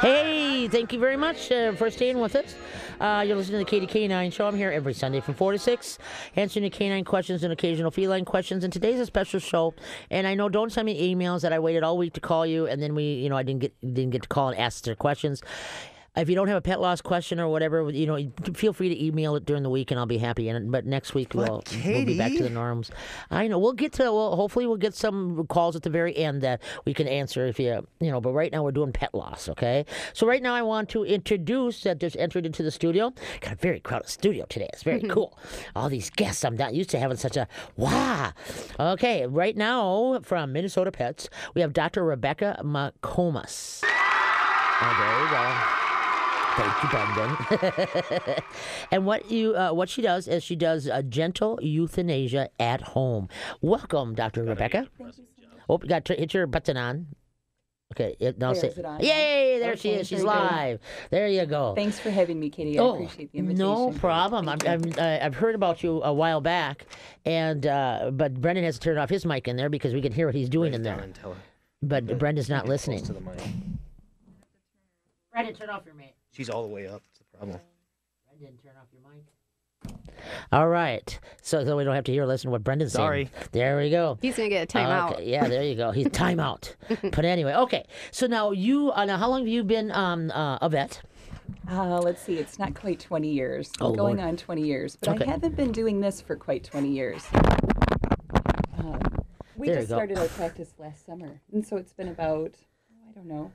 Hey, thank you very much for staying with us. You're listening to the KDK9 Show. I'm here every Sunday from 4 to 6, answering your canine questions and occasional feline questions. And today's a special show. And I know, don't send me emails that I waited all week to call you, and then I didn't get to call and ask their questions. If you don't have a pet loss question or whatever, feel free to email it during the week, and I'll be happy. But next week we'll be back to the norms. I know hopefully we'll get some calls at the very end that we can answer if But right now we're doing pet loss, okay? So right now I want to introduce that just entered into the studio. Got a very crowded studio today. It's very cool. All these guests. I'm not used to having such a wow. Okay, right now from Minnesota Pets we have Dr. Rebecca McComas. Oh, there you go. Thank you, Brendan. And what she does is she does gentle euthanasia at home. Welcome, Dr. Rebecca. Thank you so much. You got to hit your button on. Okay, now say, yay, there she is. She's live. There you go. Thanks for having me, Katie. I appreciate the invitation. No problem. I've heard about you a while back, but Brendan has to turn off his mic in there because we can hear what he's doing in there. But Brendan's not listening. To the mic. Brendan, turn off your mic. She's all the way up. That's the problem. Brendan, turn off your mic. All right. So we don't have to hear or listen to what Brendan's saying. There we go. He's going to get a timeout. Okay. Yeah, there you go. He's timeout. But anyway, okay. So now how long have you been a vet? Let's see. It's not quite 20 years. Oh, going Lord. on 20 years. But Okay. I haven't been doing this for quite 20 years. We There just you go. started our practice last summer. And so it's been about, I don't know,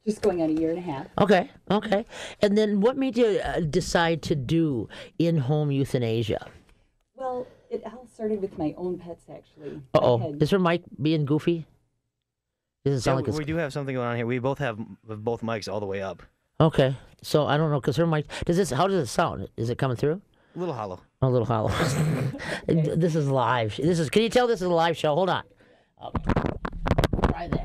just going on a year and a half. Okay. And then what made you decide to do in-home euthanasia? Well, it all started with my own pets, actually. Uh-oh. Is her mic being goofy? Doesn't sound like it's... we do have something going on here. We both have both mics all the way up. Okay. So I don't know, because her mic... How does it sound? Is it coming through? A little hollow. A little hollow. This is live. Can you tell this is a live show? Hold on. Okay. Try that.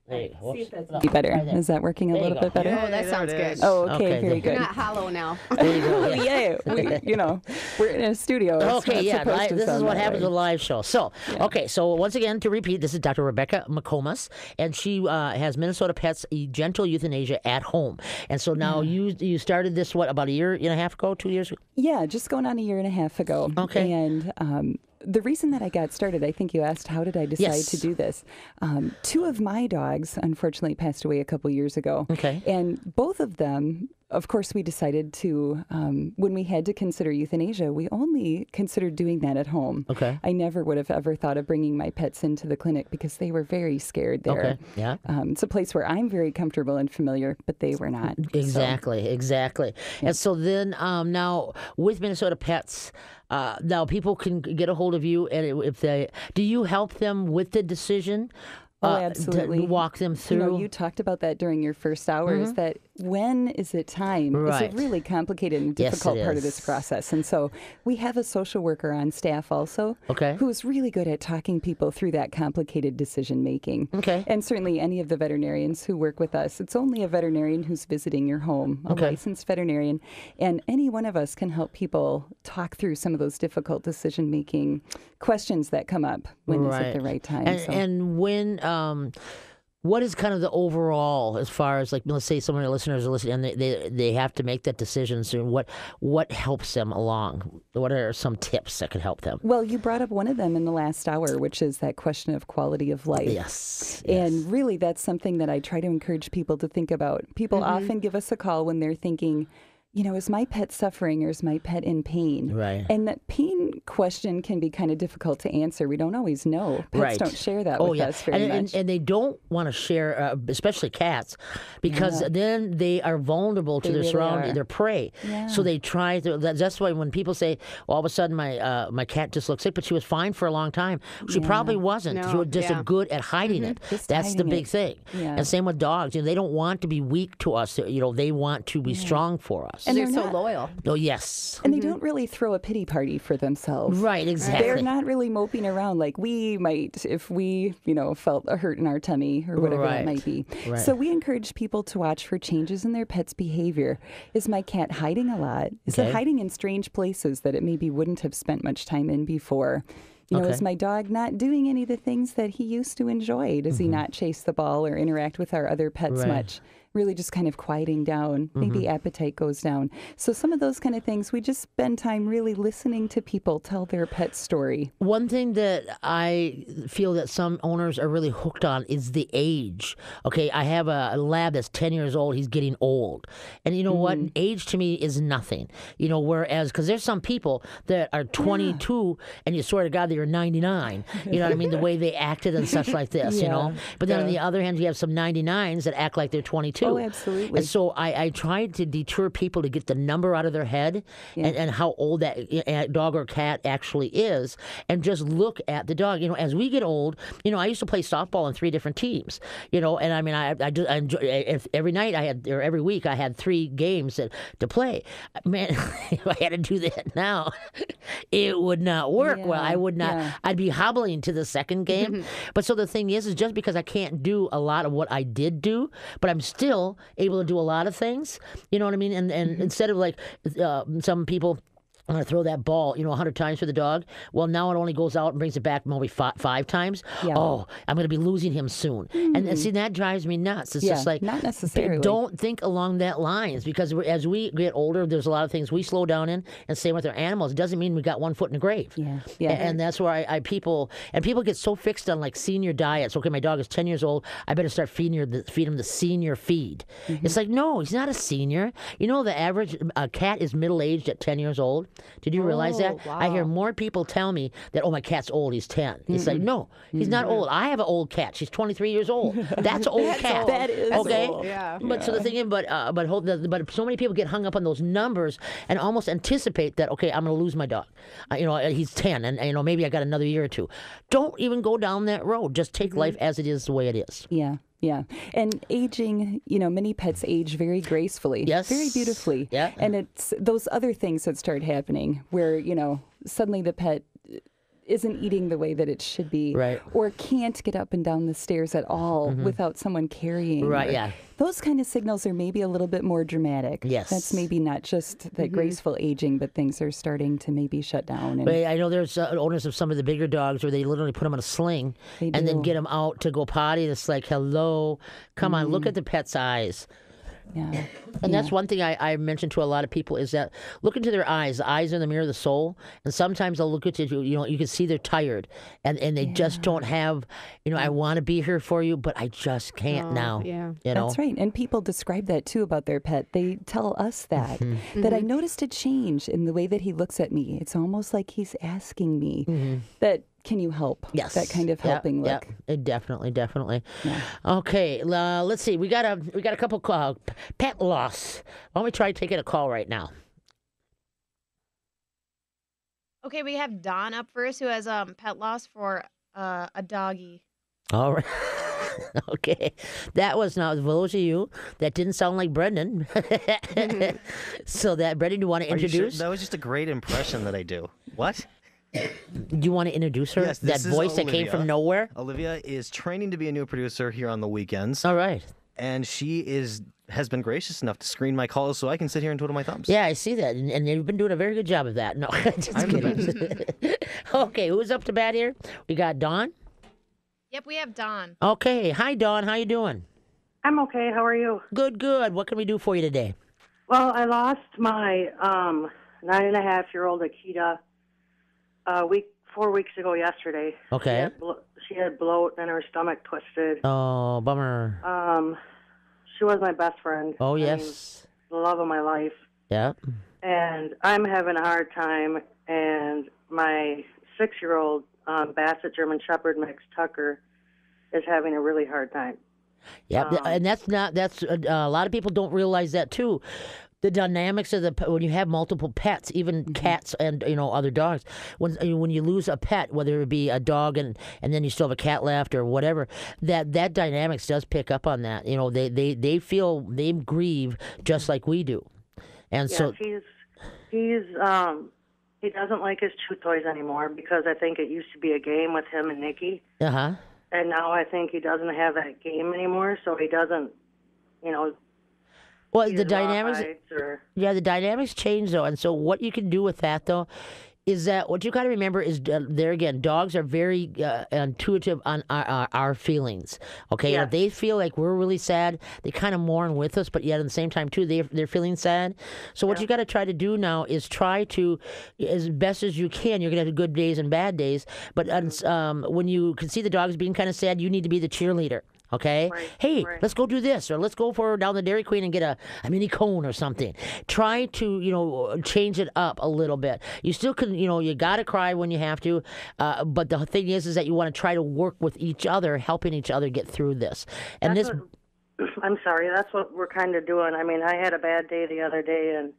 There you go. See if that's better. Is that working a There you little go. bit better? Oh, that sounds good. Oh, okay, Okay, very there. good. Not hollow now. There you go. Yeah, we're in a studio. It's Okay, not yeah, supposed to this is sound what that happens way. with a live show. So, okay, so once again, to repeat, this is Dr. Rebecca McComas, and she has Minnesota Pets Gentle Euthanasia at Home. And so now you started this, about a year and a half ago, 2 years ago? Yeah, just going on a year and a half ago. Okay. And the reason that I got started, I think you asked, how did I decide to do this? Two of my dogs, unfortunately, passed away a couple years ago. Okay. And both of them, of course, we decided to, when we had to consider euthanasia, we only considered doing that at home. Okay. I never would have ever thought of bringing my pets into the clinic because they were very scared there. Okay, yeah. It's a place where I'm very comfortable and familiar, but they were not. Exactly. And so then now with Minnesota Pets, now people can get a hold of you, and do you help them with the decision? Oh, absolutely. To walk them through. You talked about that during your first hour, is that when is it time? Right. It's a really complicated and difficult part of this process. And so we have a social worker on staff also who's really good at talking people through that complicated decision making. Okay. And certainly any of the veterinarians who work with us, it's only a veterinarian who's visiting your home, a licensed veterinarian. And any one of us can help people talk through some of those difficult decision making questions that come up when is it the right time. And when... what is kind of the overall, as far as, like, let's say some of the listeners are listening and they have to make that decision soon, what helps them along? What are some tips that could help them? Well, you brought up one of them in the last hour, which is that question of quality of life. Yes. And really, that's something that I try to encourage people to think about. People often give us a call when they're thinking, is my pet suffering or is my pet in pain? Right. And that pain question can be kind of difficult to answer. We don't always know. Pets don't share that with us very much. And they don't want to share, especially cats, because then they are vulnerable to their surroundings, their prey. Yeah. So they try to. That's why when people say, all of a sudden my cat just looks sick, but she was fine for a long time. She probably wasn't. No, She was just good at hiding it. That's the big thing. Yeah. And same with dogs. They don't want to be weak to us. They want to be strong for us. And they're so loyal. Oh, yes. And they don't really throw a pity party for themselves. Right, exactly. They're not really moping around like we might if we, felt a hurt in our tummy or whatever that might be. Right. So we encourage people to watch for changes in their pet's behavior. Is my cat hiding a lot? Is it hiding in strange places that it maybe wouldn't have spent much time in before? You know, is my dog not doing any of the things that he used to enjoy? Does he not chase the ball or interact with our other pets much? Really just kind of quieting down. Maybe appetite goes down. So some of those kind of things, we just spend time really listening to people tell their pet story. One thing that I feel that some owners are really hooked on is the age. Okay, I have a lab that's 10 years old. He's getting old. And you know what? Age to me is nothing. You know, whereas, because there's some people that are 22 and you swear to God they're 99. You know what I mean? The way they acted and such like this, you know? But then on the other hand, you have some 99s that act like they're 22. Oh, absolutely. And so I tried to deter people to get the number out of their head and how old that dog or cat actually is, and just look at the dog. You know, as we get old, you know, I used to play softball on 3 different teams. You know, and I mean, I enjoy, if every night I had, or every week I had 3 games to play. Man, if I had to do that now, it would not work. Yeah, well, I would not. yeah. I'd be hobbling to the second game. But so the thing is just because I can't do a lot of what I did do, but I'm still able to do a lot of things. You know what I mean? And instead of like some people throw that ball, you know, 100 times for the dog. Well, now it only goes out and brings it back maybe 5 times. Yeah. Oh, I'm going to be losing him soon. And see, that drives me nuts. It's just like, not necessarily. don't think along that lines, because as we get older, there's a lot of things we slow down in, and same with our animals. It doesn't mean we got one foot in the grave. Yeah. And that's where people get so fixed on like senior diets. Okay, my dog is 10 years old. I better start feed him the senior feed. It's like, no, he's not a senior. You know, the average cat is middle-aged at 10 years old. Did you realize that? Wow. I hear more people tell me that, oh, my cat's old, he's 10. It's like, no, he's not old. I have an old cat. She's 23 years old. That's old cat. That is okay? old. Yeah. But so the thing is, but so many people get hung up on those numbers and almost anticipate that, okay, I'm going to lose my dog. You know, he's 10, and you know, maybe I got another year or 2. Don't even go down that road. Just take life as it is, the way it is. Yeah. Yeah. And aging, you know, many pets age very gracefully. Yes. Very beautifully. Yeah. And it's those other things that start happening where, you know, suddenly the pet isn't eating the way that it should be. Right. Or can't get up and down the stairs at all without someone carrying. Right, or- yeah. Those kind of signals are maybe a little bit more dramatic. Yes. That's maybe not just that graceful aging, but things are starting to maybe shut down. And But I know there's owners of some of the bigger dogs where they literally put them in a sling They and then do. get them out to go potty. It's like, hello, come on, look at the pet's eyes. yeah. And that's one thing I mentioned to a lot of people is that look into their eyes. The eyes are the mirror of the soul. And sometimes they'll look at you, you know, you can see they're tired and they just don't have, you know, I want to be here for you, but I just can't now. yeah. You know? That's right. And people describe that too about their pet. They tell us that, that I noticed a change in the way that he looks at me. It's almost like he's asking me that, can you help? Yes. That kind of Yep, helping look. yep. Definitely. Okay, let's see. We got a couple pet loss. Why don't we try taking a call right now? Okay, we have Don up first, who has pet loss for a doggy. All right. Okay. That was not for those of you that didn't sound like Brendan. So that Brendan, you want to Are you sure? introduce? That was just a great impression that I do. What? Do you want to introduce her? Yes, that this is voice that came Olivia. from nowhere? Olivia is training to be a new producer here on the weekends, All right. and she has been gracious enough to screen my calls so I can sit here and twiddle my thumbs. Yeah, I see that. And you've been doing a very good job of that. No, just I'm the kidding. Okay, who's up to bat here? We got Dawn. Yep, we have Don. Okay. Hi, Dawn. How you doing? I'm okay. How are you? Good. What can we do for you today? Well, I lost my 9.5-year-old Akita 4 weeks ago yesterday. Okay. She had bloat and her stomach twisted. Oh, bummer. She was my best friend. Oh, I mean, yes. the love of my life. Yeah. And I'm having a hard time, and my 6-year-old Basset German Shepherd mix, Tucker, is having a really hard time. Yeah, and that's a lot of people don't realize that too. The dynamics of when you have multiple pets, even cats and other dogs. When you lose a pet, whether it be a dog and then you still have a cat left or whatever, that dynamics does pick up on that. You know, they grieve just like we do, and Yeah, so he doesn't like his chew toys anymore because I think it used to be a game with him and Nikki. uh-huh. And now I think he doesn't have that game anymore, so he doesn't, Well, eat the his raw dynamics. hides or... Yeah, the dynamics change though, and so what you can do with that though is that what you got to remember is there again, dogs are very intuitive on our feelings. Okay, Yeah. if they feel like we're really sad, they kind of mourn with us, but yet at the same time too, they're feeling sad. So what you got to try to do now is try to, as best as you can. You're gonna have good days and bad days, but when you can see the dogs being kind of sad, you need to be the cheerleader. Okay. Right, Hey, right. let's go do this, or let's go for down the Dairy Queen and get a mini cone or something. Try to change it up a little bit. You still can you gotta cry when you have to, but the thing is that you want to try to work with each other, helping each other get through this. And I'm sorry, that's what we're kind of doing. I mean, I had a bad day the other day, and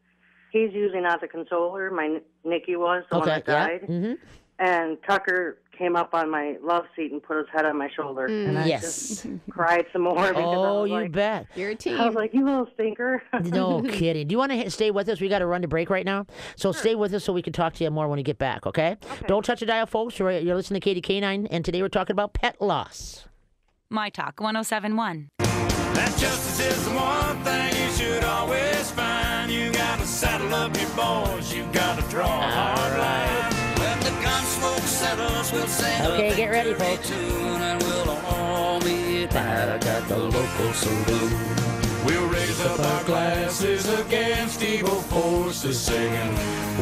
he's usually not the consoler. My Nicky was the one that died. Mm-hmm. And Tucker came up on my love seat and put his head on my shoulder. And I just cried some more because I Oh, was you like, bet. You're a team. I was like, you little stinker. No kidding. Do you want to stay with us? We got to run to break right now. So stay with us so we can talk to you more when you get back, okay? Don't touch the dial, folks. You're listening to Katie K9, and today we're talking about pet loss. MyTalk 107.1. That justice is the one thing you should always find. You gotta saddle up your boys, you gotta draw a hard line. When the gun smoke settles, we'll sing Okay, get ready, folks. tune, and we'll all meet back at the local saloon. We'll raise up our glasses against evil forces, singing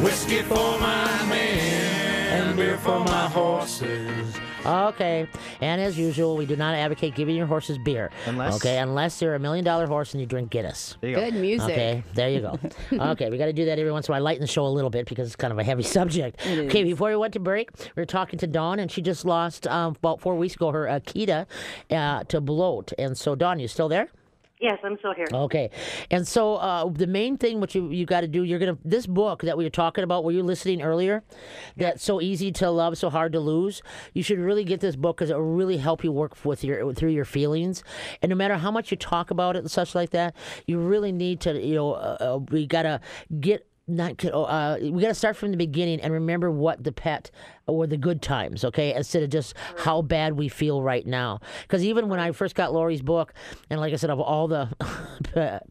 whiskey for my men and beer for my horses. Okay, and as usual, we do not advocate giving your horses beer. Unless they're $1 million horse and you drink Guinness. There you go. Good music. Okay, there you go. Okay, we got to do that every once in a while. Lighten the show a little bit because it's kind of a heavy subject. Okay, before we went to break, we were talking to Dawn, and she just lost about 4 weeks ago her Akita to bloat. And so, Dawn, you still there? Yes, I'm still here. Okay, and so the main thing what you got to do, this book that we were talking about, were you listening earlier? That's so easy to love, so hard to lose. You should really get this book because it will really help you work through your feelings. And no matter how much you talk about it and such like that, you really need to we gotta get. We got to start from the beginning and remember what the pet or the good times, okay, instead of just how bad we feel right now. Because even when I first got Lori's book, and like I said, of all the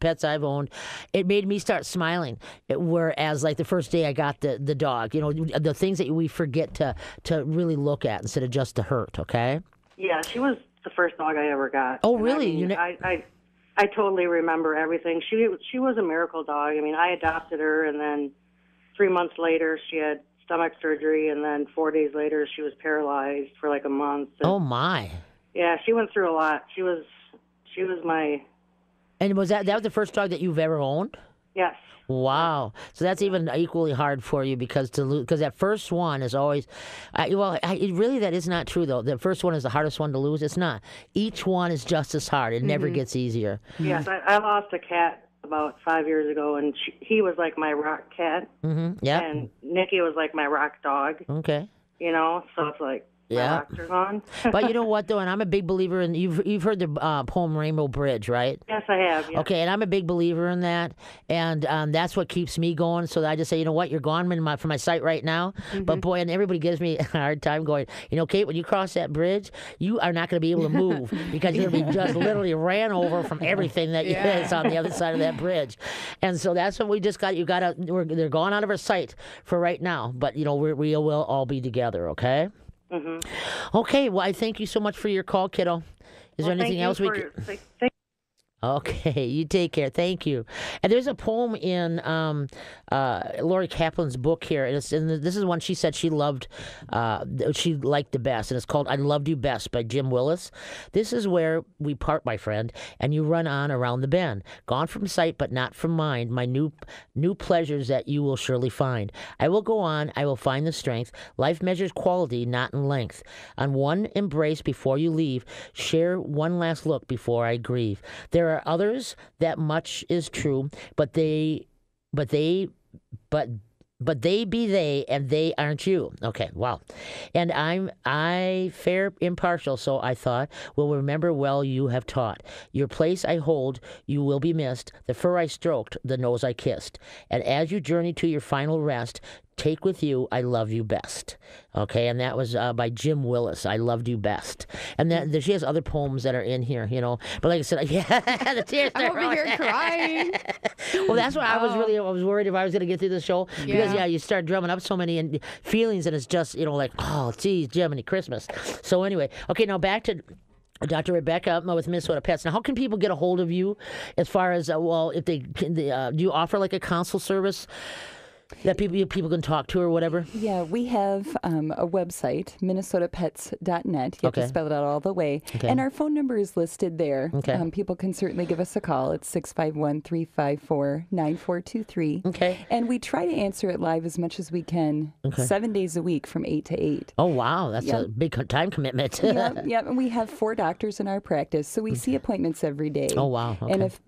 pets I've owned, it made me start smiling. Whereas, like the first day I got the dog, the things that we forget to really look at instead of just the hurt, okay? Yeah, she was the first dog I ever got. Oh, And really? I totally remember everything. She was a miracle dog. I mean, I adopted her, and then 3 months later, she had stomach surgery, and then 4 days later, she was paralyzed for like a month. And, Oh my! yeah, she went through a lot. She was my And was that was the first dog that you've ever owned? yes. Wow. So that's even equally hard for you because that first one is always, really that is not true though. The first one is the hardest one to lose. It's not. Each one is just as hard. It never gets easier. Yes, I lost a cat about 5 years ago, and he was like my rock cat, Mm-hmm. Yeah. and Nikki was like my rock dog. Okay. So it's like Yeah. my rocks are gone. But you know what though, and I'm a big believer in you've heard the poem Rainbow Bridge, right? Yes, I have. Yes. Okay, and I'm a big believer in that, and that's what keeps me going. So I just say, you know what, you're gone from my sight right now. But boy, and everybody gives me a hard time going, Kate, when you cross that bridge, you are not going to be able to move because you're going to be just literally ran over from everything that is on the other side of that bridge. And so that's what we just got. They're gone out of our sight for right now, but we will all be together. Okay. Mm-hmm. Okay, well, I thank you so much for your call, kiddo. Is there anything else we could... Okay, you take care. Thank you. And there's a poem in Lori Kaplan's book here, and this is one she said she loved, she liked the best, and it's called "I Loved You Best" by Jim Willis. This is where we part, my friend, and you run on around the bend, gone from sight but not from mind. My new pleasures that you will surely find. I will go on. I will find the strength. Life measures quality, not in length. On one embrace before you leave, share one last look before I grieve. There are others that much is true, but they be they, and they aren't you. Okay, wow. And I fair impartial, so I thought, will remember well you have taught. Your place I hold, you will be missed. The fur I stroked, the nose I kissed. And as you journey to your final rest, Take With You, I Love You Best. Okay, and that was by Jim Willis, I Loved You Best. And then she has other poems that are in here, you know. But like I said, yeah, the tears I'm are over here crying. Well, that's why I was worried if I was going to get through the show. Because, Yeah. you start drumming up so many feelings, and it's just, like, oh, geez, Jiminy Christmas. So anyway, okay, now back to Dr. Rebecca with Minnesota Pets. Now, how can people get a hold of you as far as, if they do you offer like a consult service that people can talk to or whatever? Yeah, we have a website, minnesotapets.net. You have to spell it out all the way. Okay. And our phone number is listed there. Okay. People can certainly give us a call. It's 651-354-9423. Okay. And we try to answer it live as much as we can, 7 days a week from 8 to 8. Oh, wow. That's a big time commitment. Yep. And we have 4 doctors in our practice, so we see appointments every day. Oh, wow. Okay. And if,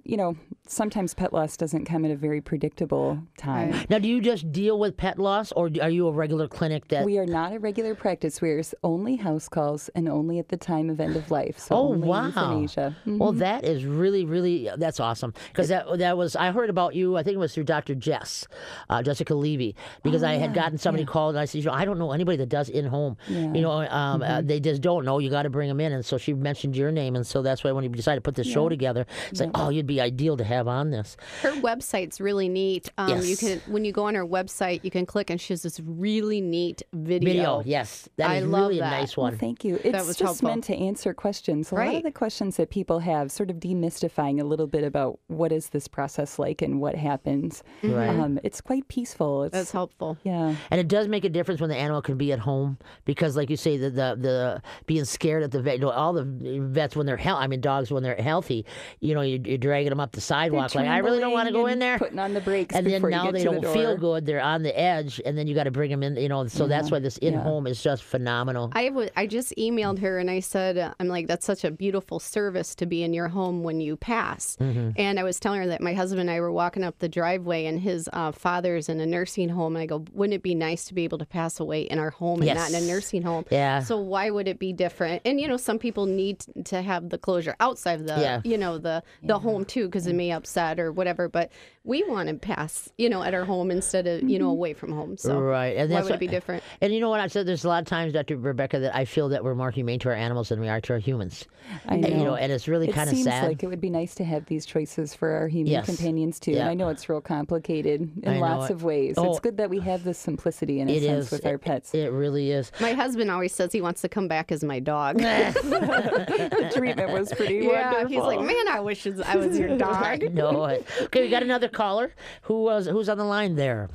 sometimes pet loss doesn't come at a very predictable time. Now, do you just deal with pet loss, or are you a regular clinic that... We are not a regular practice. We're only house calls and only at the time of end of life. So only euthanasia. Well, that is really, really, that's awesome. Because that was, I heard about you, I think it was through Dr. Jessica Levy, because I had gotten somebody called, and I said, I don't know anybody that does in-home. Yeah. They just don't know. You got to bring them in. And so she mentioned your name, and so that's why when we decided to put this show together, it's like, oh, you'd be ideal to have on this. Her website's really neat. Yes. You can, when you go on her website, you can click, and she has this really neat video. Yes. That is love really that. a nice one. Well, thank you. It's was just helpful. meant to answer questions. A lot of the questions that people have, sort of demystifying a little bit about what is this process like and what happens. Right. It's quite peaceful. That's helpful. Yeah. And it does make a difference when the animal can be at home, because, like you say, the being scared at the vet. All the vets when they're dogs when they're healthy, you're dragging them up the sidewalk like, I really don't want to go in there. Putting on the brakes, and then before now you get they to don't the feel door. good. They're on the edge, and then you got to bring them in. So that's why this in-home is just phenomenal. I just emailed her and I said, I'm like, that's such a beautiful service to be in your home when you pass. And I was telling her that my husband and I were walking up the driveway, and his father's in a nursing home. And I go, wouldn't it be nice to be able to pass away in our home and not in a nursing home? Yeah. So why would it be different? And some people need to have the closure outside of the the home too, because it may upset or whatever. But we want to pass at our home instead of away from home. So right. And why would it be different? And you know what I said? There's a lot of times, Dr. Rebecca, that I feel that we're more humane to our animals than we are to our humans. I know. And it's really kind of sad. It seems like it would be nice to have these choices for our human companions too. Yeah. And I know it's real complicated in lots of ways. Oh, it's good that we have this simplicity in a sense with our pets. It really is. My husband always says he wants to come back as my dog. The treatment was pretty wonderful. He's like, man, I wish I was your dog. I know it. Okay, we got another caller. Who's on the line there?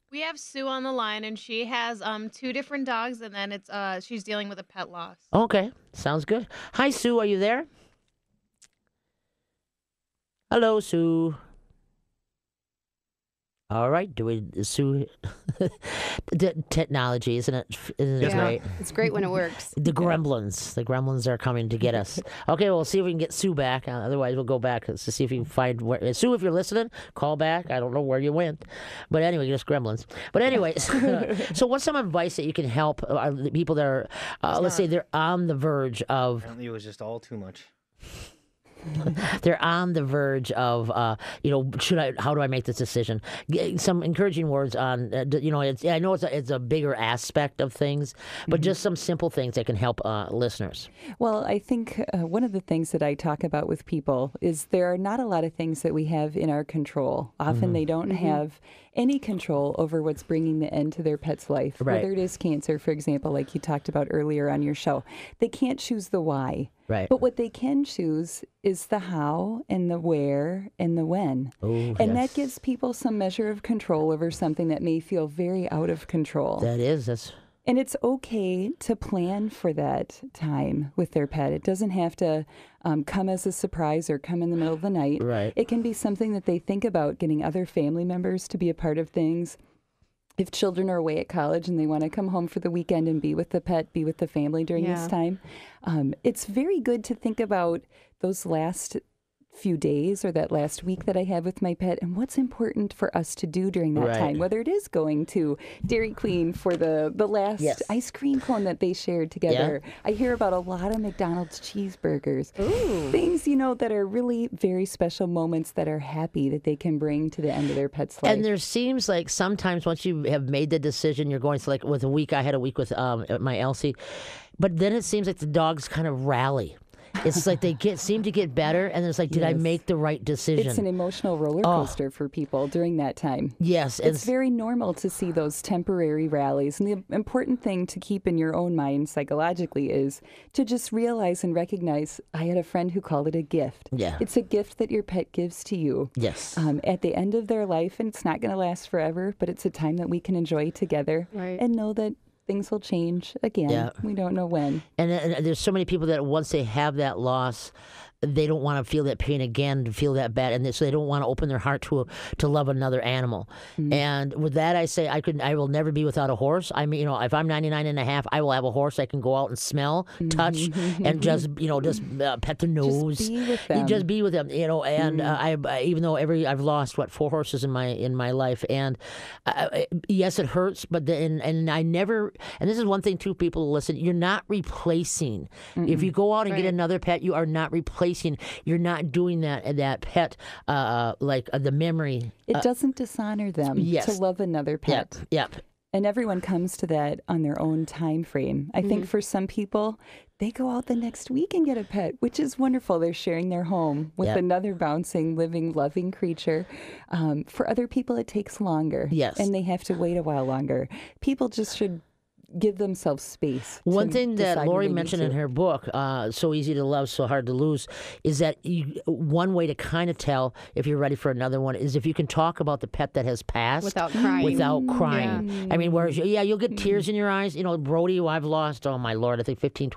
We have Sue on the line, and she has 2 different dogs, and then she's dealing with a pet loss. Okay, sounds good. Hi, Sue. Are you there? Hello, Sue. All right, Sue? The technology, isn't it great? It's great when it works. The gremlins are coming to get us. Okay, we'll see if we can get Sue back. Otherwise, we'll go back to see if we can find Sue, if you're listening, call back. I don't know where you went. But anyway, just gremlins. But anyways, so what's some advice that you can help the people that are, let's say they're on the verge of... Apparently it was just all too much. They're on the verge of, how do I make this decision? Some encouraging words on, I know it's a bigger aspect of things, but just some simple things that can help listeners. Well, I think one of the things that I talk about with people is there are not a lot of things that we have in our control. Often they don't have any control over what's bringing the end to their pet's life, whether it is cancer, for example, like you talked about earlier on your show. They can't choose the why. Right. But what they can choose is the how and the where and the when. And that gives people some measure of control over something that may feel very out of control. That's... And it's okay to plan for that time with their pet. It doesn't have to come as a surprise or come in the middle of the night. Right. It can be something that they think about, getting other family members to be a part of things. If children are away at college and they want to come home for the weekend and be with the pet, be with the family during this time, it's very good to think about those last few days or that last week that I have with my pet, and what's important for us to do during that time, whether it is going to Dairy Queen for the last ice cream cone that they shared together. I hear about a lot of McDonald's cheeseburgers. Things, that are really very special moments that are happy that they can bring to the end of their pet's life. And there seems like sometimes once you have made the decision, you're going to, like with a week, I had a week with my Elsie, but then it seems like the dogs kind of rally. It's like they seem to get better, and it's like, did I make the right decision? It's an emotional roller coaster for people during that time. Yes. It's very normal to see those temporary rallies. And the important thing to keep in your own mind psychologically is to just realize and recognize, I had a friend who called it a gift. Yeah. It's a gift that your pet gives to you. Yes. At the end of their life, and it's not going to last forever, but it's a time that we can enjoy together and know that things will change again. Yeah. We don't know when. And there's so many people that once they have that loss, they don't want to feel that pain again, to feel that bad, and so they don't want to open their heart to love another animal. And with that, I say I will never be without a horse. I mean, if I'm 99 and a half, I will have a horse I can go out and smell, touch, and just pet the nose. Just be with them. Just be with them, And I even though I've lost 4 horses in my life, and yes, it hurts, but and I never. And this is one thing too, people listen. You're not replacing. If you go out and get another pet, you are not replacing. You're not doing that pet like the memory. It doesn't dishonor them to love another pet. Yep. And everyone comes to that on their own time frame. I think for some people, they go out the next week and get a pet, which is wonderful. They're sharing their home with another bouncing, living, loving creature. For other people, it takes longer. Yes. And they have to wait a while longer. People just should give themselves space. One thing that Lori mentioned in her book, So Easy to Love, So Hard to Lose, is that one way to kind of tell if you're ready for another one is if you can talk about the pet that has passed. Without crying. Yeah. I mean, you'll get tears in your eyes. Brody, who I've lost, oh my Lord, I think 15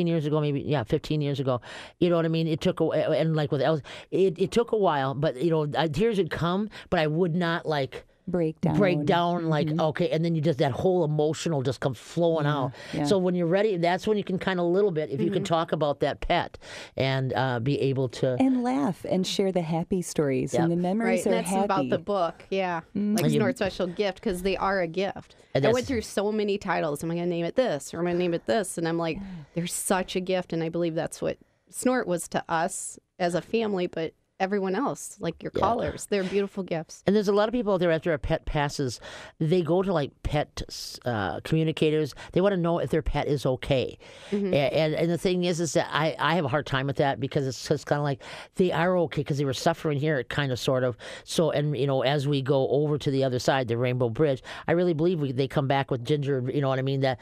years ago, maybe, 15 years ago. You know what I mean? It took, and like with Elsie, it took a while, but, tears would come, but I would not break down like okay, and then you just that whole emotional just comes flowing out. So when you're ready, that's when you can kind of a little bit, if you can talk about that pet and be able to and laugh and share the happy stories and the memories are that's happy. About the book, like Snort Special Gift, because they are a gift. I went through so many titles. Am I going to name it this or am I going to name it this? And I'm like, they're such a gift, and I believe that's what Snort was to us as a family, but everyone else, like your callers. They're beautiful gifts. And there's a lot of people out there after a pet passes, they go to pet communicators. They want to know if their pet is okay. And the thing is that I have a hard time with that because it's just kind of like they are okay because they were suffering here, kind of, sort of. So, and as we go over to the other side, the Rainbow Bridge, I really believe they come back with Ginger, you know what I mean, that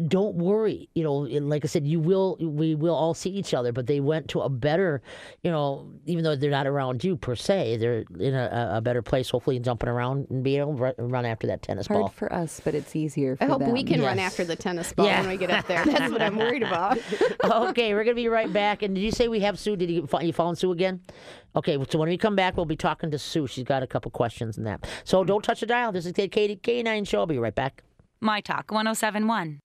don't worry, like I said, we will all see each other, but they went to a better, even though they're not around you per se, they're in a better place, hopefully jumping around and being able to run after that tennis ball. Hard for us, but it's easier for them. I hope we can run after the tennis ball when we get up there. That's what I'm worried about. Okay, we're going to be right back. And did you say we have Sue? Did you follow Sue again? Okay, so when we come back, we'll be talking to Sue. She's got a couple questions and that. So don't touch the dial. This is the Katie K9 Show. I'll be right back. MyTalk 107.1.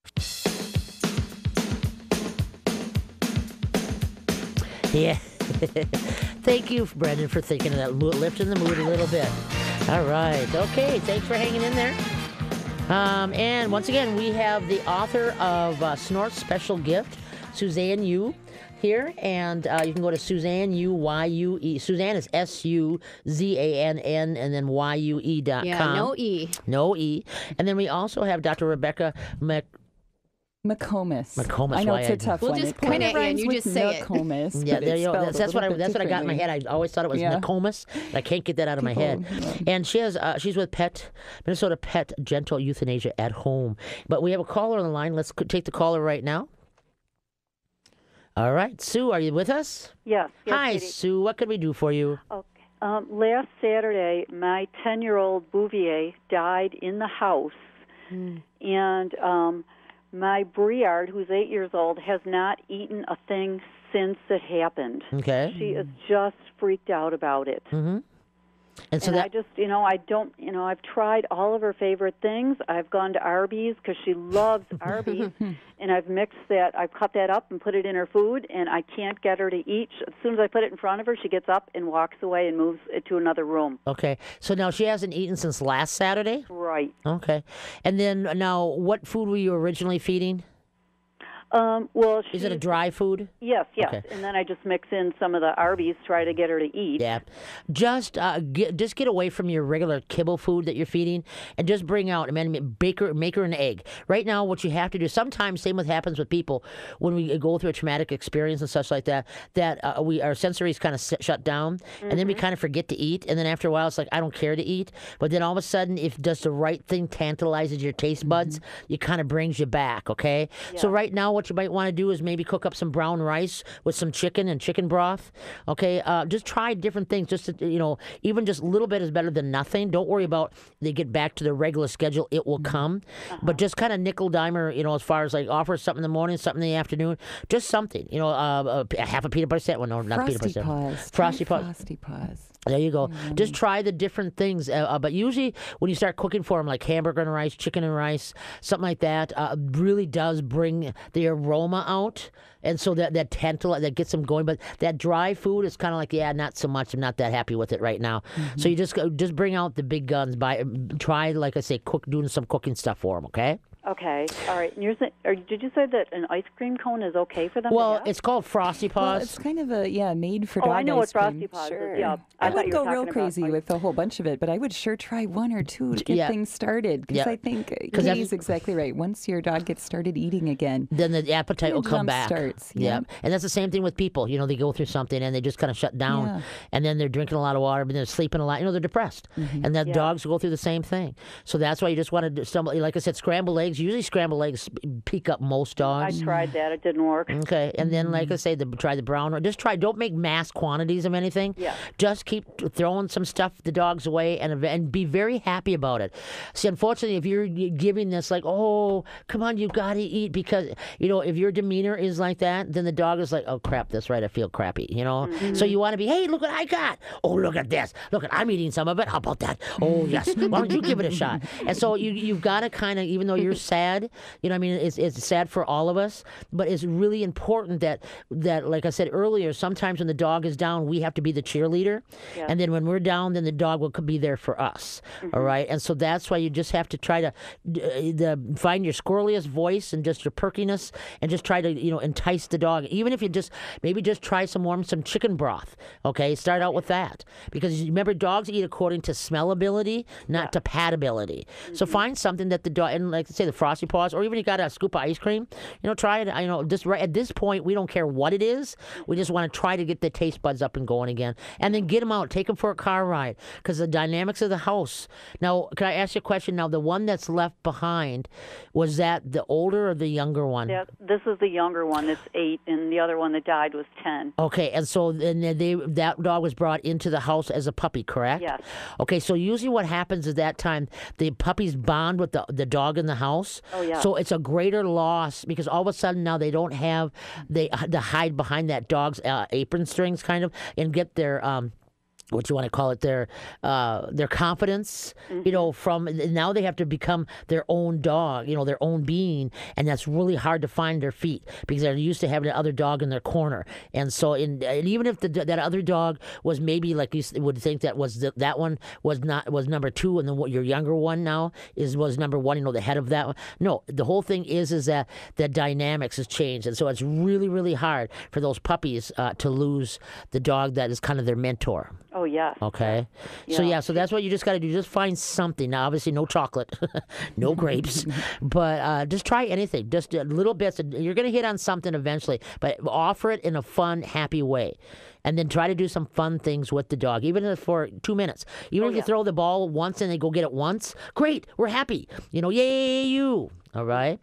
Yeah. Thank you, Brendan, for thinking of that, lifting the mood a little bit. All right. Okay, thanks for hanging in there. And once again, we have the author of Snort's Special Gift, Suzanne Yu, here. And you can go to Suzanne, U-Y-U-E. Suzanne is S-U-Z-A-N-N, and then Y-U-E.com. Yeah, no E. No E. And then we also have Dr. Rebecca McComas. McComas. I know it's a tough one. We'll just point at you and you just say McComas, it. Yeah, there you go. That's what I got in my head. I always thought it was McComas. I can't get that out of my head. And she's with Minnesota Pet Gentle Euthanasia at Home. But we have a caller on the line. Let's take the caller right now. All right, Sue, are you with us? Yes. Hi, Katie. Sue. What can we do for you? Okay. Last Saturday, my 10-year-old Bouvier died in the house, and my Briard, who's 8 years old, has not eaten a thing since it happened. Okay. She is just freaked out about it. Mm-hmm. And so I just, I don't, I've tried all of her favorite things. I've gone to Arby's because she loves Arby's, and I've mixed that. I've cut that up and put it in her food, and I can't get her to eat. As soon as I put it in front of her, she gets up and walks away and moves it to another room. Okay. So now she hasn't eaten since last Saturday? Right. Okay. And then now, what food were you originally feeding? Is it a dry food? Yes. Okay. And then I just mix in some of the Arby's, try to get her to eat. Yeah. Just get away from your regular kibble food that you're feeding, and just bring out, make her an egg. Right now, what you have to do, sometimes, same what happens with people, when we go through a traumatic experience and such like that, our sensories kind of shut down, and then we kind of forget to eat, and then after a while, it's like, I don't care to eat. But then all of a sudden, if does the right thing tantalizes your taste buds, it kind of brings you back, okay? Yeah. So right now, what you might want to do is maybe cook up some brown rice with some chicken and chicken broth. Okay, just try different things. Just to, even just a little bit is better than nothing. Don't worry about they get back to their regular schedule. It will come, but just kind of nickel dimer. As far as like offer something in the morning, something in the afternoon, just something. Half a peanut butter sandwich. No, not peanut butter sandwich. Frosty Paws. There you go. Just try the different things. But usually when you start cooking for them, like hamburger and rice, chicken and rice, something like that, really does bring the aroma out. And so that that gets them going. But that dry food is kind of like, not so much. I'm not that happy with it right now. So you just bring out the big guns. Try, like I say, doing some cooking stuff for them, okay? Okay, all right. And did you say that an ice cream cone is okay for them? Well, it's called Frosty Paws. Well, it's kind of made for dog I know ice what cream. Frosty Paws is. Yeah, I wouldn't go real crazy with a whole bunch of it, but I would sure try one or two to get things started. Because I think Katie's exactly right. Once your dog gets started eating again, then the appetite will come back. Starts. Yeah, and that's the same thing with people. They go through something and they just kind of shut down, and then they're drinking a lot of water, but they're sleeping a lot. They're depressed, and that dogs go through the same thing. So that's why you just want to like I said, scrambled eggs. Usually scrambled eggs pick up most dogs. I tried that. It didn't work. Okay. And then, like I say, try the brown. Just don't make mass quantities of anything. Yeah. Just keep throwing some stuff, the dogs away, and be very happy about it. See, unfortunately, if you're giving this like, oh, come on, you got to eat, because, if your demeanor is like that, then the dog is like, oh, crap, that's right, I feel crappy, So you want to be, hey, look what I got. Oh, look at this. Look, I'm eating some of it. How about that? Oh, yes. Why don't you give it a shot? And so you've got to kind of, even though you're sad, it's sad for all of us, but it's really important that like I said earlier, sometimes when the dog is down, we have to be the cheerleader, and then when we're down, then the dog will be there for us. All right, and so that's why you just have to try to find your squirreliest voice and just your perkiness, and just try to entice the dog. Even if you maybe try some chicken broth. Okay, start out with that, because remember, dogs eat according to smellability, not to patability. So find something that the dog, and like I say, the Frosty Paws, or even you got a scoop of ice cream, try it. Just right at this point, we don't care what it is. We just want to try to get the taste buds up and going again, and then get them out, take them for a car ride, because the dynamics of the house. Now, can I ask you a question? Now, the one that's left behind, was that the older or the younger one? Yeah, this is the younger one. That's 8, and the other one that died was 10. Okay, and so then that dog was brought into the house as a puppy, correct? Yes. Okay, so usually what happens is that time the puppies bond with the dog in the house. Oh yeah. So it's a greater loss, because all of a sudden now they don't have they hide behind that dog's apron strings kind of, and get their what you want to call it, their confidence, from now they have to become their own dog, their own being, and that's really hard to find their feet, because they're used to having the other dog in their corner. And so, and even if that other dog was maybe, like you would think that that one was number 2, and then your younger one now was number 1, the head of that one. No, the whole thing is that the dynamics has changed, and so it's really, really hard for those puppies to lose the dog that is kind of their mentor. Oh, yeah. Okay. Yeah. So that's what you just got to do. Just find something. Now, obviously, no chocolate, no grapes, but just try anything. Just little bits. You're going to hit on something eventually, but offer it in a fun, happy way. And then try to do some fun things with the dog, even if for 2 minutes. Even if you throw the ball once and they go get it once, great, we're happy. Yay, you. All right?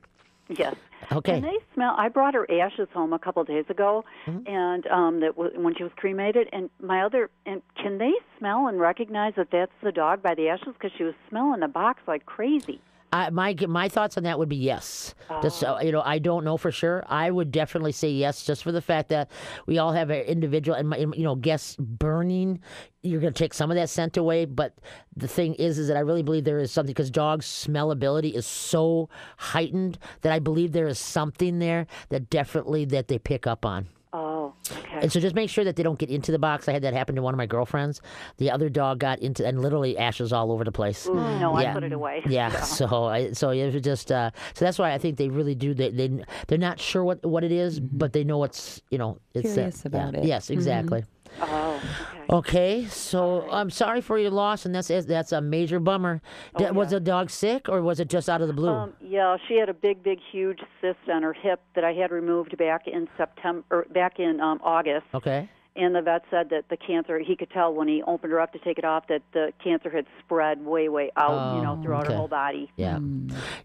Yes. Okay. Can they smell? I brought her ashes home a couple of days ago, and when she was cremated. And can they smell and recognize that that's the dog by the ashes? Because she was smelling the box like crazy. My thoughts on that would be yes. Just, I don't know for sure. I would definitely say yes, just for the fact that we all have an individual, and guess burning, you're going to take some of that scent away. But the thing is that I really believe there is something, because dogs' smellability is so heightened that I believe there is something there that definitely that they pick up on. Oh, okay. And so just make sure that they don't get into the box. I had that happen to one of my girlfriends. The other dog got into, and literally ashes all over the place. Ooh, no, I put it away. Yeah. So it was just so that's why I think they really do. They're not sure what it is, but they know it's it's curious about it. Yes, exactly. Oh, okay. So I'm sorry for your loss, and that's a major bummer. Was the dog sick, or was it just out of the blue? Yeah, she had a big, huge cyst on her hip that I had removed back in August. Okay. And the vet said that the cancer, he could tell when he opened her up to take it off, that the cancer had spread way out, throughout her whole body. Yeah.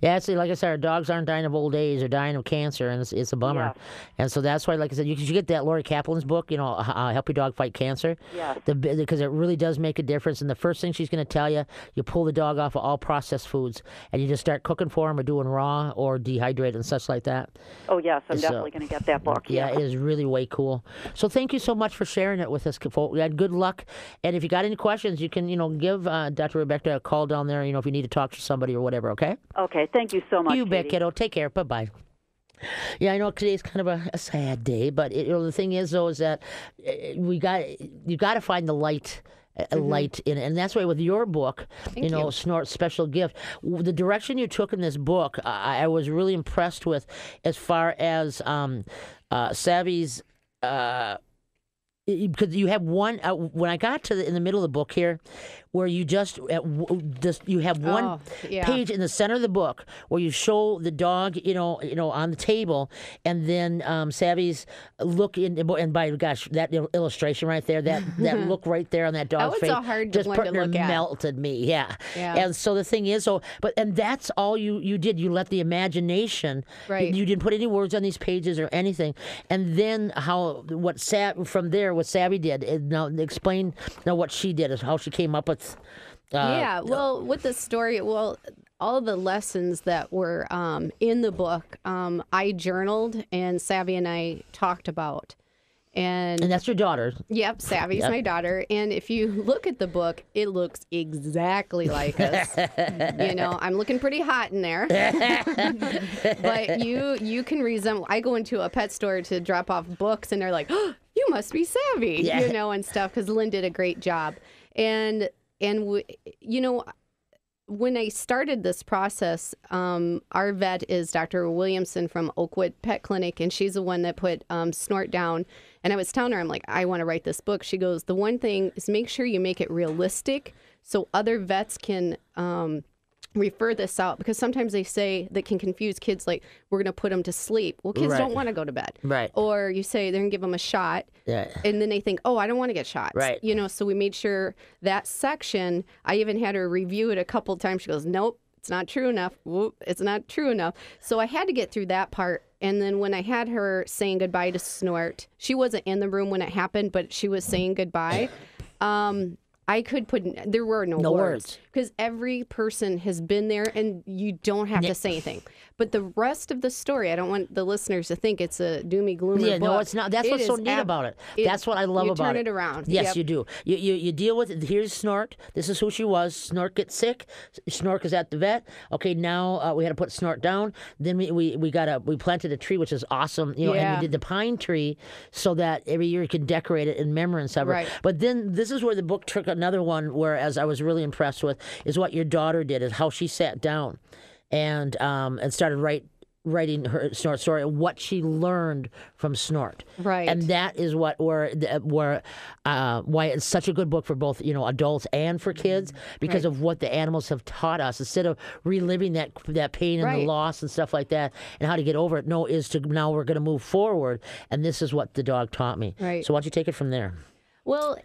Yeah, see, like I said, our dogs aren't dying of old age, they're dying of cancer, and it's a bummer. Yes. And so that's why, like I said, you get that Lori Kaplan's book, Help Your Dog Fight Cancer. Yes. Because it really does make a difference. And the first thing she's going to tell you, you pull the dog off of all processed foods, and you just start cooking for them or doing raw or dehydrated and such like that. Oh, yes, I'm definitely going to get that book. Yeah, it is really way cool. So thank you so much for sharing it with us, folks. Good luck. And if you got any questions, you can, give Dr. Rebecca a call down there, if you need to talk to somebody or whatever, okay? Okay, thank you so much, You bet, Katie. kiddo. Take care. Bye-bye. Yeah, I know today's kind of a sad day, but the thing is, though, is that you got to find the light. Light in it. And that's why with your book, Snort Special Gift, the direction you took in this book, I was really impressed with, as far as Savvy's. Because you have one when I got to in the middle of the book here, where you you have one page in the center of the book where you show the dog, on the table, and then Savvy's look in, and by gosh, that illustration right there, that look right there on that dog's face, that was a hard just one to look at. melted me. Yeah. And so the thing is, and that's all you did. You let the imagination. Right. You didn't put any words on these pages or anything, and then what Savvy did. Now explain what she did, is how she came up with. With the story, all the lessons that were in the book, I journaled, and Savvy and I talked about. And that's your daughter. Yep, Savvy's my daughter. And if you look at the book, it looks exactly like us. I'm looking pretty hot in there. But you can resemble. I go into a pet store to drop off books, and they're like, "Oh, you must be Savvy," and stuff, because Lynn did a great job. And when I started this process, our vet is Dr. Williamson from Oakwood Pet Clinic, and she's the one that put Snort down. And I was telling her, I'm like, I want to write this book. She goes, the one thing is make sure you make it realistic so other vets can refer this out, because sometimes they say that can confuse kids, like, we're going to put them to sleep. Well, kids don't want to go to bed. Right. Or you say they're going to give them a shot. Yeah. And then they think, oh, I don't want to get shots. Right. So we made sure that section, I even had her review it a couple of times. She goes, nope, it's not true enough. Whoop, it's not true enough. So I had to get through that part. And then when I had her saying goodbye to Snort, she wasn't in the room when it happened, but she was saying goodbye. I could there were no words, because every person has been there, and you don't have to say anything. But the rest of the story, I don't want the listeners to think it's a doomy gloomy book. No, it's not. That's what's so neat about it. That's what I love about it. You turn it around. Yes, you do. You deal with it. Here's Snort. This is who she was. Snort gets sick. Snort is at the vet. Okay, now we had to put Snort down. Then we planted a tree, which is awesome. And we did the pine tree so that every year you can decorate it in remembrance of her. Right. But then this is where the book took another one, whereas I was really impressed with, is what your daughter did, is how she sat down and started writing her Snort story, what she learned from Snort. Right. And that is why it's such a good book for both adults and for kids, because of what the animals have taught us, instead of reliving that pain and the loss and stuff like that, and how to get over it. Now we're going to move forward, and this is what the dog taught me. Right. So why don't you take it from there? Well,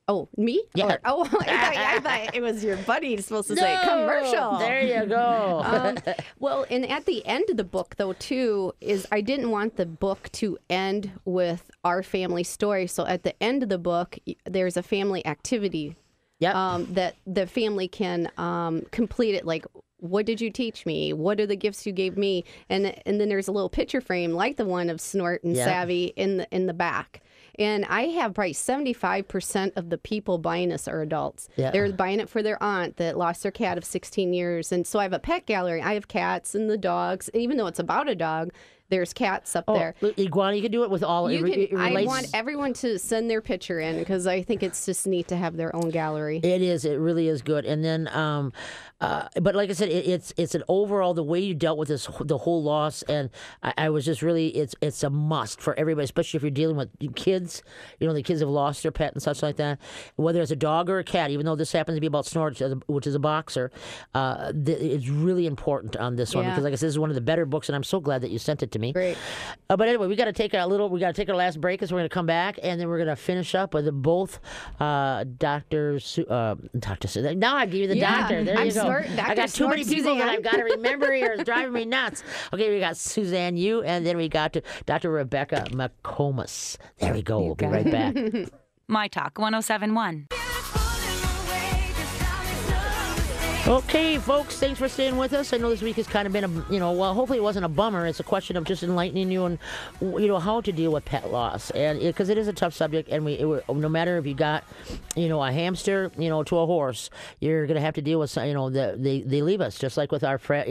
Oh, me? Yeah. I thought it was your buddy supposed to say commercial. There you go. Well, and at the end of the book, though, too, is I didn't want the book to end with our family story. So at the end of the book, there's a family activity that the family can complete it, like what did you teach me? What are the gifts you gave me? And then there's a little picture frame like the one of Snort and Savvy in the back. And I have probably 75% of the people buying this are adults. Yeah. They're buying it for their aunt that lost their cat of 16 years. And so I have a pet gallery. I have cats and the dogs. Even though it's about a dog, there's cats up there. Iguana, you can do it with all. I want everyone to send their picture in because I think it's just neat to have their own gallery. It is. It really is good. And then, but like I said, it's an overall the way you dealt with the whole loss, and I was just really it's a must for everybody, especially if you're dealing with kids. You know, the kids have lost their pet and such like that. Whether it's a dog or a cat, even though this happens to be about Snort, which is a boxer, it's really important on this one because, like I said, this is one of the better books, and I'm so glad that you sent it to me. Great. But anyway, we got to take our last break, because we're going to come back, and then we're going to finish up with both Dr. Suzanne. Now I give you the doctor. There you go. I got too many people that I've got to remember here. It's driving me nuts. Okay, we got Suzanne Yu, and then we got Dr. Rebecca McComas. There we go. We'll be right back. MyTalk 107.1. Okay, folks, thanks for staying with us. I know this week has kind of been hopefully it wasn't a bummer. It's a question of just enlightening you on, how to deal with pet loss, and because it is a tough subject, and no matter if you got, a hamster, to a horse, you're gonna have to deal with, they leave us, just like with our friend,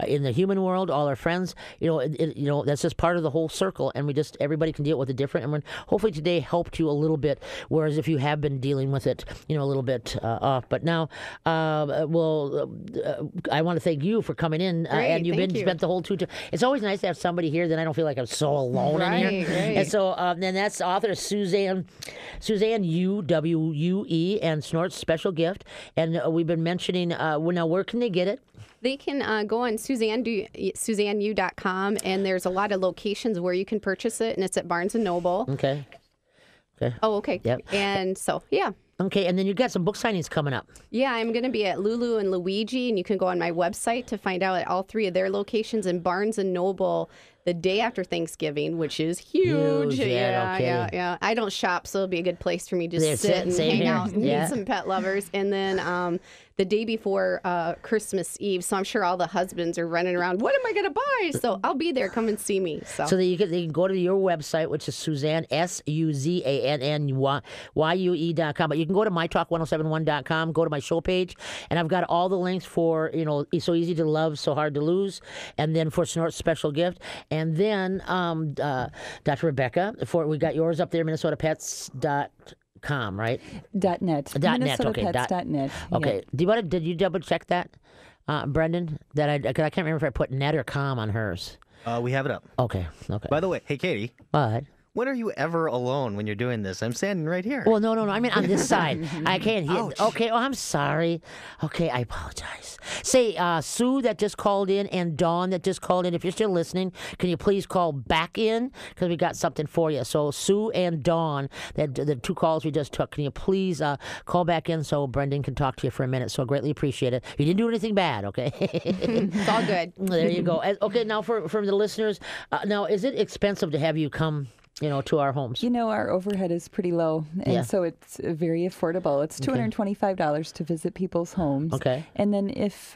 in the human world, all our friends, that's just part of the whole circle, and everybody can deal with it different, and hopefully today helped you a little bit, whereas if you have been dealing with it, a little bit off, but now, I want to thank you for coming in, and you've spent the whole 2 times. It's always nice to have somebody here, then I don't feel like I'm so alone in here. Right. And so, then that's author Suzanne Yu, W-U-E, and Snort's Special Gift. And we've been mentioning, now where can they get it? They can go on SuzanneU.com, and there's a lot of locations where you can purchase it, and it's at Barnes & Noble. Okay. Oh, okay. Yep. And so, yeah. Okay, and then you've got some book signings coming up. Yeah, I'm going to be at Lulu and Luigi, and you can go on my website to find out at all 3 of their locations, in Barnes & Noble the day after Thanksgiving, which is huge. Yeah. I don't shop, so it'll be a good place for me to just sit and hang out and meet some pet lovers. And then the day before Christmas Eve, so I'm sure all the husbands are running around, what am I going to buy? So I'll be there. Come and see me. So they can go to your website, which is Suzanne, SUZANNYUE.com. But you can go to mytalk1071.com, go to my show page, and I've got all the links for, So Easy to Love, So Hard to Lose, and then for Snort's Special Gift. And then Dr. Rebecca, we got yours up there, MinnesotaPets.com, right? .net. .net. Okay. Yeah. Did you double check that, Brendan? Cause I can't remember if I put net or com on hers. We have it up. Okay. By the way, hey Katie. What? When are you ever alone when you're doing this? I'm standing right here. Well, no. I mean on this side. I can't hear. Ouch. Okay. Oh, I'm sorry. Okay, I apologize. Say, Sue that just called in and Dawn that just called in. If you're still listening, can you please call back in, because we got something for you. So Sue and Dawn, the 2 calls we just took. Can you please call back in so Brendan can talk to you for a minute? So I greatly appreciate it. You didn't do anything bad, okay? It's all good. There you go. Okay, now for the listeners, now is it expensive to have you come to our homes? Our overhead is pretty low, and so it's very affordable. It's $225 to visit people's homes. Okay. And then if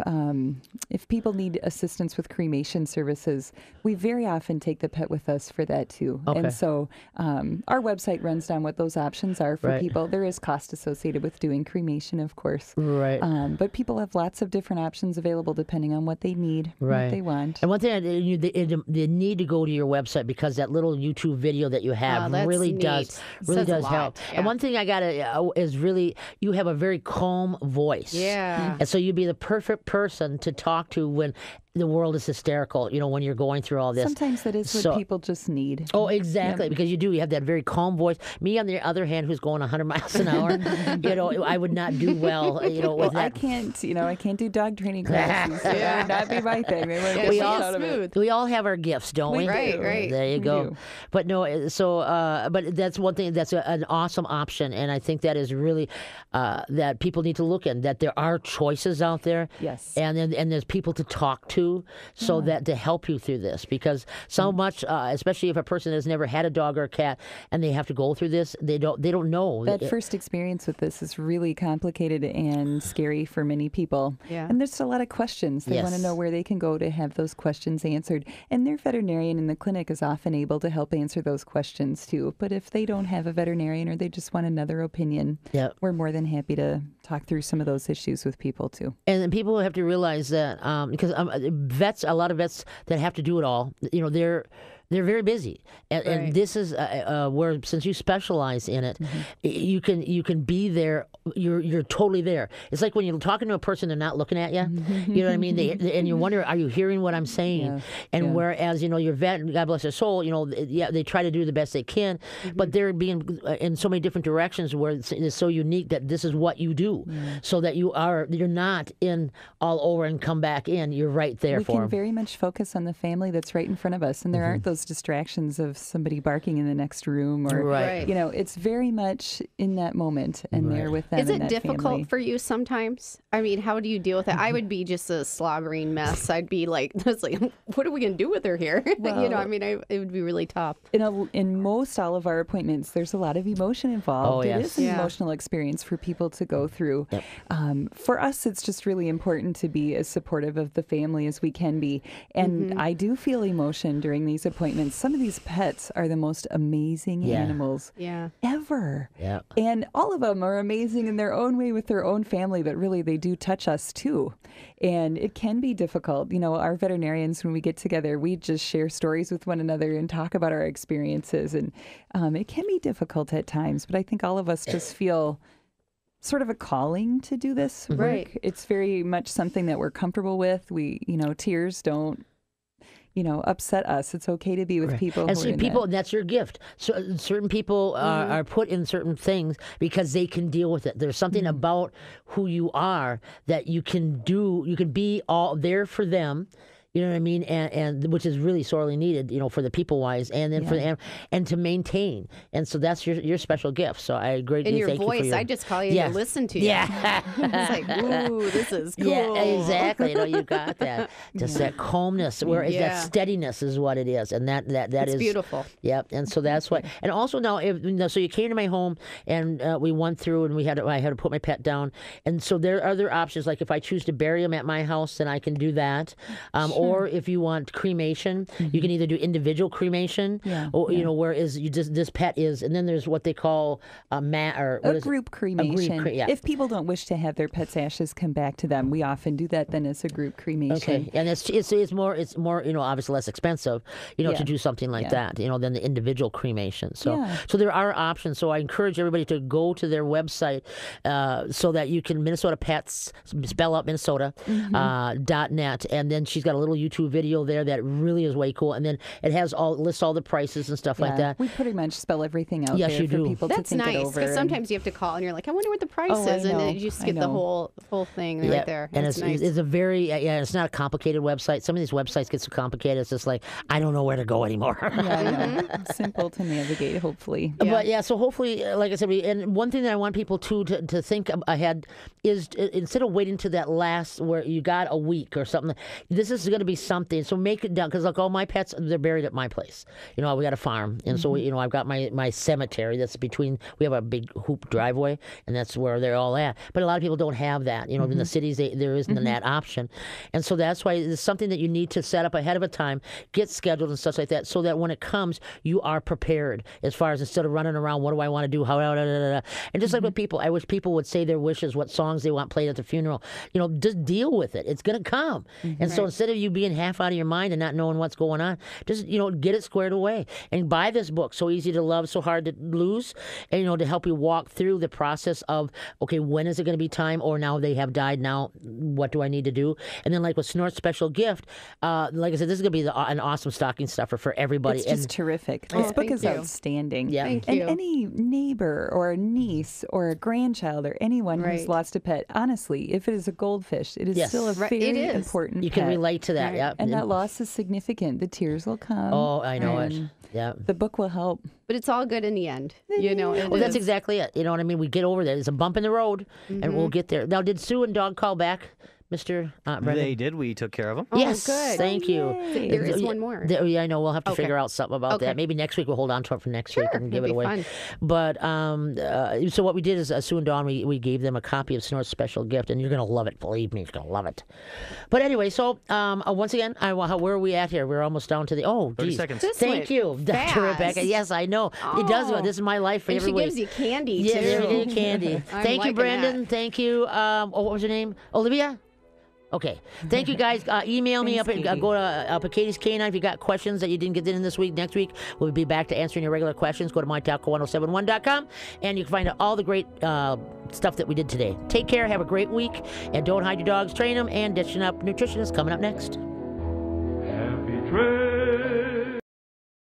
people need assistance with cremation services, we very often take the pet with us for that too. Okay. And so our website runs down what those options are for people. There is cost associated with doing cremation, of course. Right. But people have lots of different options available depending on what they need, what they want. And one thing, they need to go to your website, because that little YouTube video that you have really does help. Yeah. And one thing I gotta is really, you have a very calm voice. Yeah. And so you'd be the perfect person to talk to when the world is hysterical, when you're going through all this. Sometimes that is what people just need. Oh, exactly, because you have that very calm voice. Me, on the other hand, who's going 100 miles an hour, I would not do well, with that. I can't do dog training classes. That would not be my thing. We all have our gifts, don't we? Right. There you go. But no, but that's one thing. That's an awesome option, and I think that is really that people need to look in. That there are choices out there, yes, and there's people to talk to, so that to help you through this. Because so much, especially if a person has never had a dog or a cat, and they have to go through this, they don't know. That first experience with this is really complicated and scary for many people. Yeah. And there's a lot of questions. They want to know where they can go to have those questions answered. And their veterinarian in the clinic is often able to help answer those questions too. But if they don't have a veterinarian or they just want another opinion, we're more than happy to talk through some of those issues with people too. And people have to realize that because a lot of vets that have to do it all, they're very busy, and this is where, since you specialize in it, you can be there. You're totally there. It's like when you're talking to a person, they're not looking at you. You know what I mean? And you wonder, are you hearing what I'm saying? And whereas your vet, God bless their soul, they try to do the best they can, but they're being in so many different directions where it's so unique that this is what you do, so that you're not in all over and come back in. You're right there for them. We can very much focus on the family that's right in front of us, and there aren't those distractions of somebody barking in the next room, or it's very much in that moment and there with them. Is it that difficult family. for you sometimes? I mean, how do you deal with it? I would be just a slobbering mess. I'd be like, what are we going to do with her here? Well, it would be really tough. In most all of our appointments, there's a lot of emotion involved. It is an emotional experience for people to go through. For us, it's just really important to be as supportive of the family as we can be. And I do feel emotion during these appointments. Some of these pets are the most amazing animals ever. And all of them are amazing in their own way with their own family, but really they do touch us too. And it can be difficult. Our veterinarians, when we get together, we just share stories with one another and talk about our experiences. And it can be difficult at times, but I think all of us just feel sort of a calling to do this work. It's very much something that we're comfortable with. We, tears don't upset us. It's okay to be with people. And who are people, that's your gift. So certain people are put in certain things because they can deal with it. There's something about who you are that you can do. You can be all there for them. You know what I mean, and which is really sorely needed, for the people wise, and then for the and to maintain, and so that's your special gift. So I greatly thank you for your voice. I just call you to listen to you. It's like, ooh, this is cool. Yeah, exactly. You got that. Just that calmness, that steadiness is what it is, and that it's is beautiful. Yep, and so that's why. And also now, so you came to my home, and we went through, and I had to put my pet down, and so there are other options. Like if I choose to bury him at my house, then I can do that. Or if you want cremation, you can either do individual cremation, or whereas this pet is, and then there's what they call a group cremation. If people don't wish to have their pet's ashes come back to them, we often do that then as a group cremation. Okay, and it's more obviously less expensive, to do something like that, than the individual cremation. So there are options. So I encourage everybody to go to their website so that you can Minnesota Pets, spell out Minnesota .net, and then she's got a little YouTube video there that really is way cool, and then it lists all the prices and stuff like that. We pretty much spell everything out there for people to think it over. That's nice, because sometimes you have to call and you're like, I wonder what the price is, and then you just get the whole thing right there. And it's nice. It's a very it's not a complicated website. Some of these websites get so complicated, it's just like I don't know where to go anymore. Simple to navigate, hopefully. But so hopefully, like I said, and one thing that I want people to think ahead is instead of waiting to that last where you got a week or something, this is going to be something. So make it down, because like all my pets, they're buried at my place. We got a farm, and so I've got my cemetery that's between. We have a big hoop driveway, and that's where they're all at. But a lot of people don't have that. In the cities, there isn't that option, and so that's why it's something that you need to set up ahead of a time, get scheduled and stuff like that, so that when it comes, you are prepared. As far as instead of running around, what do I want to do? How? And just like with people, I wish people would say their wishes, what songs they want played at the funeral. Just deal with it. It's gonna come, and so instead of you being half out of your mind and not knowing what's going on, just get it squared away and buy this book, So Easy to Love, So Hard to Lose, and to help you walk through the process of, okay, when is it going to be time, or now they have died, now what do I need to do? And then like with Snort's special gift, like I said, this is going to be an awesome stocking stuffer for everybody. It's just terrific. This book is outstanding. Thank you. And any neighbor or a niece or a grandchild or anyone who's lost a pet, honestly, if it is a goldfish, it is still a very important You pet. can relate to that. that. Yeah. And that loss is significant. The tears will come. Oh, I know it. Yeah. The book will help. But it's all good in the end. You know. Well, that's exactly it. You know what I mean? We get over that. It's a bump in the road, and we'll get there. Now, did Sue and Dog call back, Mr. Brendan? They did. We took care of them. Yes, good. Thank you. There is one more. Yeah, I know. We'll have to figure out something about that. Maybe next week we'll hold on to it for next week and give it away. Fun. But so what we did is Sue and Dawn, we gave them a copy of Snort's special gift, and you're gonna love it. Believe me, you're gonna love it. But anyway, so once again, where are we at here? We're almost down to the 30 seconds. Thank you, Dr. Rebecca. Yes, I know it does. This is my life for and every she week. gives you candy too. Yes, she did candy. Thank you, Brandon. That. Thank you. What was your name? Olivia. Okay. Thank you, guys. Email me go to Katie's K9 if you got questions that you didn't get in this week. Next week, we'll be back to answering your regular questions. Go to mytalk1071.com, and you can find out all the great stuff that we did today. Take care. Have a great week. And don't hide your dogs. Train them. And Dishing Up Nutrition is coming up next. Happy trail.